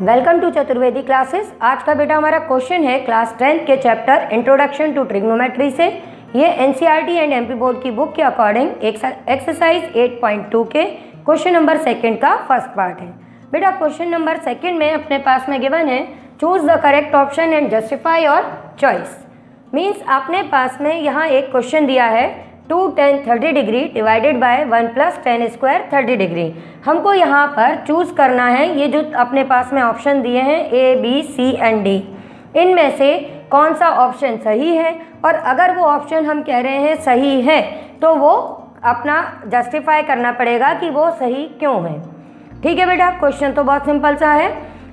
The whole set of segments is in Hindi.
Welcome to Chaturvedi classes. आज का बेटा हमारा क्वेश्चन है क्लास 10th के चैप्टर इंट्रोडक्शन टू ट्रिग्नोमेट्री से। ये एनसीईआरटी एंड एमपी बोर्ड की बुक के अकॉर्डिंग एक्सरसाइज 8.2 के क्वेश्चन नंबर 2 का फर्स्ट पार्ट है। बेटा क्वेश्चन नंबर 2 में अपने पास में गिवन है choose the correct option and justify your choice. Means आपने पास में यहाँ एक क्वेश्चन दिया है 2 tan 30 degree divided by 1 plus tan square 30 degree. हमको यहाँ पर चूज़ करना है ये जो अपने पास में ऑप्शन दिए हैं A, B, C and D, इनमें से कौन सा ऑप्शन सही है। और अगर वो ऑप्शन हम कह रहे हैं सही है तो वो अपना जस्टिफाई करना पड़ेगा कि वो सही क्यों है। ठीक है बेटा, क्वेश्चन तो बहुत सिंपल सा है।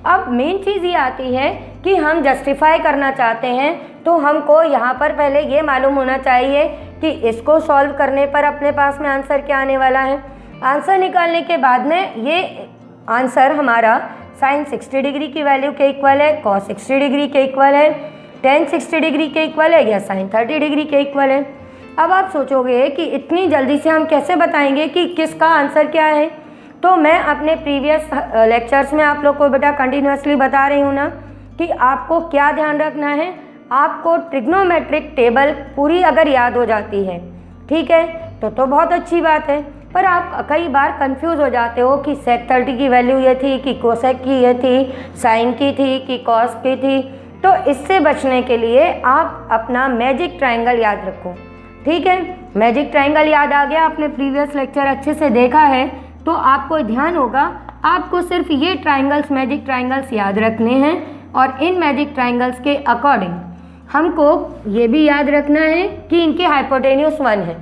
अब मेन चीज़ ये आती है कि हम जस्टिफाई करना चाहते हैं तो हमको यहाँ पर पहले ये मालूम होना चाहिए कि इसको सॉल्व करने पर अपने पास में आंसर क्या आने वाला है। आंसर निकालने के बाद में ये आंसर हमारा साइन 60 डिग्री की वैल्यू के इक्वल है, कॉस 60 डिग्री के इक्वल है, टेन 60 डिग्री के इक्वल है या साइन 30 डिग्री के इक्वल है। अब आप सोचोगे कि इतनी जल्दी से हम कैसे बताएंगे कि किसका आंसर क्या है। तो मैं अपने प्रीवियस लेक्चर्स में आप लोग को बेटा कंटिन्यूसली बता रही हूँ ना कि आपको क्या ध्यान रखना है। आपको ट्रिग्नोमेट्रिक टेबल पूरी अगर याद हो जाती है, ठीक है, तो बहुत अच्छी बात है। पर आप कई बार कंफ्यूज हो जाते हो कि सेक 30 की वैल्यू ये थी कि कोसेक की ये थी, साइन की थी कि कॉस की थी। तो इससे बचने के लिए आप अपना मैजिक ट्रायंगल याद रखो। ठीक है, मैजिक ट्रायंगल याद आ गया, आपने प्रीवियस लेक्चर अच्छे से देखा है तो आपको ध्यान होगा। आपको सिर्फ ये ट्रायंगल्स, मैजिक ट्रायंगल्स याद रखने हैं और इन मैजिक ट्रायंगल्स के अकॉर्डिंग हमको ये भी याद रखना है कि इनके हाइपोटेन्यूज 1 है।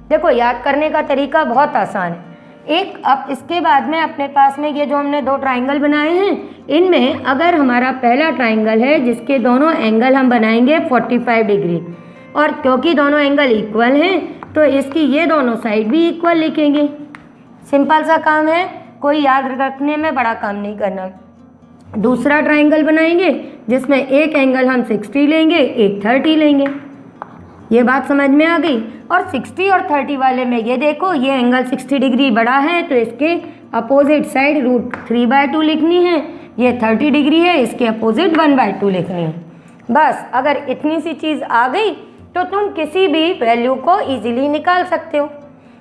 देखो याद करने का तरीका बहुत आसान है। एक अब इसके बाद में अपने पास में ये जो हमने 2 ट्रायंगल बनाए हैं, इनमें अगर हमारा पहला ट्रायंगल है जिसके दोनों एंगल हम बनाएंगे 45 डिग्री, और क्योंकि दोनों एंगल इक्वल हैं तो इसकी ये दोनों साइड भी इक्वल लिखेंगे। सिंपल सा काम है, कोई याद रखने में बड़ा काम नहीं करना। दूसरा ट्रायंगल बनाएंगे जिसमें एक एंगल हम 60 लेंगे, एक 30 लेंगे। ये बात समझ में आ गई। और 60 और 30 वाले में ये देखो, ये एंगल 60 डिग्री बड़ा है तो इसके अपोजिट साइड √3/2 लिखनी है। ये 30 डिग्री है, इसके अपोजिट 1/2 लिखनी है। बस अगर इतनी सी चीज़ आ गई तो तुम किसी भी वैल्यू को ईजिली निकाल सकते हो।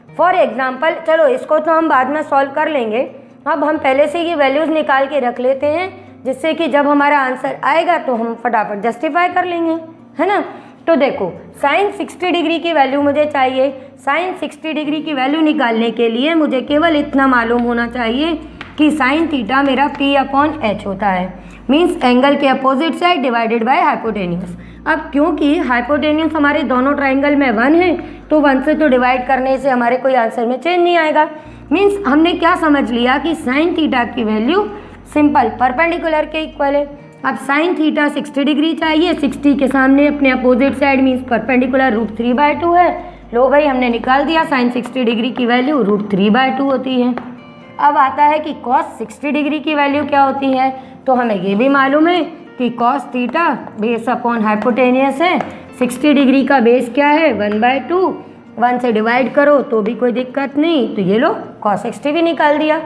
फॉर एग्जाम्पल, चलो इसको तो हम बाद में सॉल्व कर लेंगे, अब हम पहले से ये वैल्यूज़ निकाल के रख लेते हैं जिससे कि जब हमारा आंसर आएगा तो हम फटाफट जस्टिफाई कर लेंगे, है ना। तो देखो साइन 60 डिग्री की वैल्यू मुझे चाहिए। साइन 60 डिग्री की वैल्यू निकालने के लिए मुझे केवल इतना मालूम होना चाहिए कि साइन थीटा मेरा P/H होता है, मीन्स एंगल के opposite side divided by hypotenuse. अब क्योंकि हाइपोटेन्यूज हमारे दोनों ट्राइंगल में 1 है तो 1 से तो डिवाइड करने से हमारे कोई आंसर में चेंज नहीं आएगा। मीन्स हमने क्या समझ लिया कि साइन थीटा की वैल्यू सिंपल परपेंडिकुलर के इक्वल है। अब साइन थीटा 60 डिग्री चाहिए, 60 के सामने अपने अपोजिट साइड मीन्स परपेंडिकुलर √3/2 है। लो भाई हमने निकाल दिया, साइन 60 डिग्री की वैल्यू √3/2 होती है। अब आता है कि कॉस 60 डिग्री की वैल्यू क्या होती है, तो हमें ये भी मालूम है कि cos theta base upon hypotenuse है। 60 डिग्री का बेस क्या है 1/2, 1 से डिवाइड करो तो भी कोई दिक्कत नहीं। तो ये लो कॉस 60 भी निकाल दिया।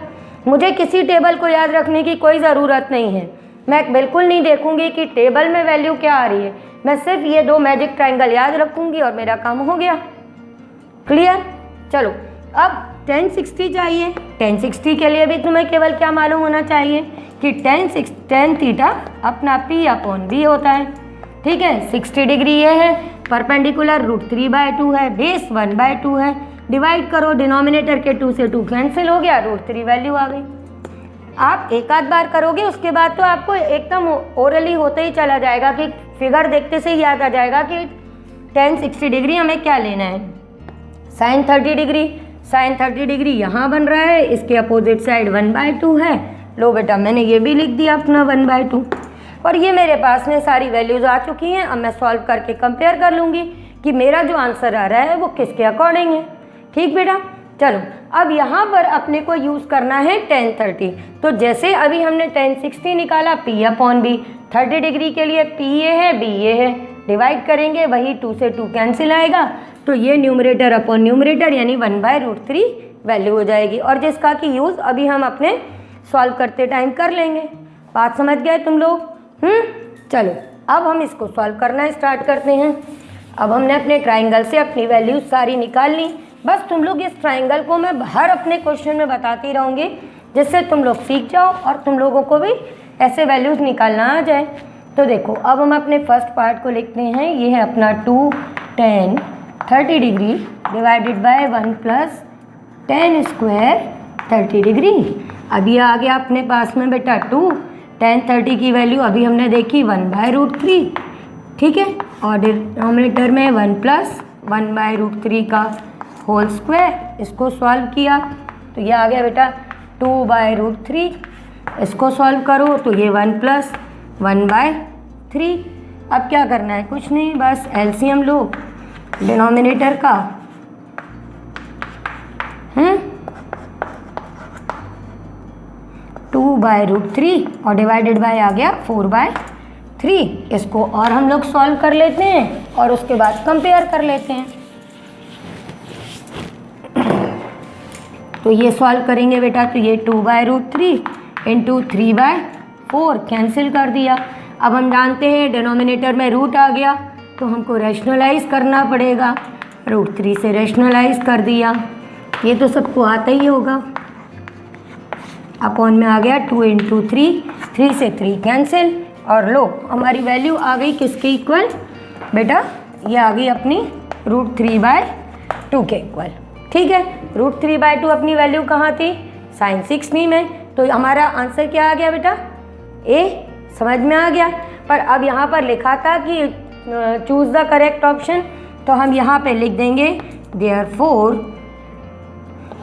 मुझे किसी टेबल को याद रखने की कोई ज़रूरत नहीं है। मैं बिल्कुल नहीं देखूंगी कि टेबल में वैल्यू क्या आ रही है, मैं सिर्फ ये 2 मैजिक ट्रायंगल याद रखूंगी और मेरा काम हो गया। क्लियर। चलो अब tan 60 चाहिए। tan 60 के लिए भी तुम्हें केवल क्या मालूम होना चाहिए कि tan थीटा अपना P/B होता है। ठीक है, 60 डिग्री ये है, परपेंडिकुलर √3/2 है, बेस 1/2 है। डिवाइड करो, डिनोमिनेटर के 2 से 2 कैंसिल हो गया, √3 वैल्यू आ गई। आप एक आध बार करोगे उसके बाद तो आपको एकदम ओरली होते ही चला जाएगा कि फिगर देखते से ही याद आ जाएगा कि tan 60 डिग्री हमें क्या लेना है। साइन 30 डिग्री, साइन 30 डिग्री यहाँ बन रहा है, इसके अपोजिट साइड 1/2 है। लो बेटा मैंने ये भी लिख दिया अपना 1/2, और ये मेरे पास में सारी वैल्यूज आ चुकी हैं। अब मैं सॉल्व करके कंपेयर कर लूँगी कि मेरा जो आंसर आ रहा है वो किसके अकॉर्डिंग है। ठीक बेटा, चलो अब यहाँ पर अपने को यूज़ करना है tan 30। तो जैसे अभी हमने tan 60 निकाला P/B, 30 डिग्री के लिए P ये है, B ये है, डिवाइड करेंगे वही 2 से 2 कैंसिल आएगा, तो ये न्यूमरेटर अपॉन न्यूमरेटर यानी 1/√3 वैल्यू हो जाएगी, और जिसका कि यूज़ अभी हम अपने सॉल्व करते टाइम कर लेंगे। बात समझ गए तुम लोग? चलो अब हम इसको सॉल्व करना स्टार्ट करते हैं। अब हमने अपने ट्राइंगल से अपनी वैल्यूज सारी निकाल ली। बस तुम लोग इस ट्राइंगल को मैं हर अपने क्वेश्चन में बताती रहूँगी, जिससे तुम लोग सीख जाओ और तुम लोगों को भी ऐसे वैल्यूज़ निकालना आ जाए। तो देखो अब हम अपने फर्स्ट पार्ट को लिखते हैं। ये है अपना 2 10 30 degree divided by 1 plus 10 square 30 degree. अब ये आ गया अपने पास में बेटा 2 10 30 की वैल्यू अभी हमने देखी 1/√3, ठीक है। और डिनोमिनेटर में 1 प्लस 1/√3 का होल स्क्वायर, इसको सॉल्व किया तो ये आ गया बेटा 2/√3। इसको सॉल्व करो तो ये 1 प्लस 1/3। अब क्या करना है? कुछ नहीं, बस एलसीएम लो डिनोमिनेटर का। 2/√3 और डिवाइडेड बाय आ गया 4/3। इसको और हम लोग सॉल्व कर लेते हैं और उसके बाद कंपेयर कर लेते हैं। तो ये सॉल्व करेंगे बेटा तो ये 2/√3 इंटू 3/4 कैंसिल कर दिया। अब हम जानते हैं डिनोमिनेटर में रूट आ गया तो हमको रैशनलाइज करना पड़ेगा। √3 से रैशनलाइज कर दिया, ये तो सबको आता ही होगा। अपॉन में आ गया 2 इंटू 3, 3 से 3 कैंसिल, और लो हमारी वैल्यू आ गई किसके इक्वल बेटा? ये आ गई अपनी √3/2 के इक्वल, ठीक है। √3/2 अपनी वैल्यू कहाँ थी? sin 60 में। तो हमारा आंसर क्या आ गया बेटा? ए। समझ में आ गया। पर अब यहाँ पर लिखा था कि चूज़ द करेक्ट ऑप्शन, तो हम यहाँ पे लिख देंगे therefore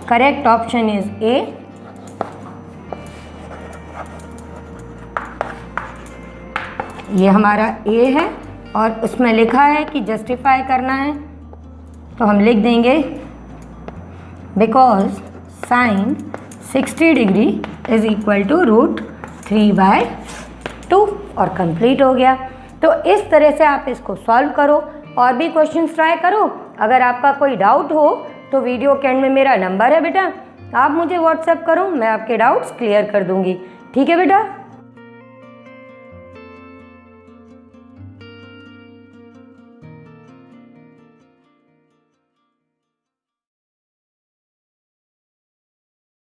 correct option is a. ये हमारा ए है और उसमें लिखा है कि जस्टिफाई करना है, तो हम लिख देंगे because sin 60 degree is equal to √3/2 और कंप्लीट हो गया। तो इस तरह से आप इसको सॉल्व करो और भी क्वेश्चंस ट्राई करो। अगर आपका कोई डाउट हो तो वीडियो के एंड में मेरा नंबर है बेटा, आप मुझे व्हाट्सएप करो, मैं आपके डाउट्स क्लियर कर दूंगी, ठीक है बेटा।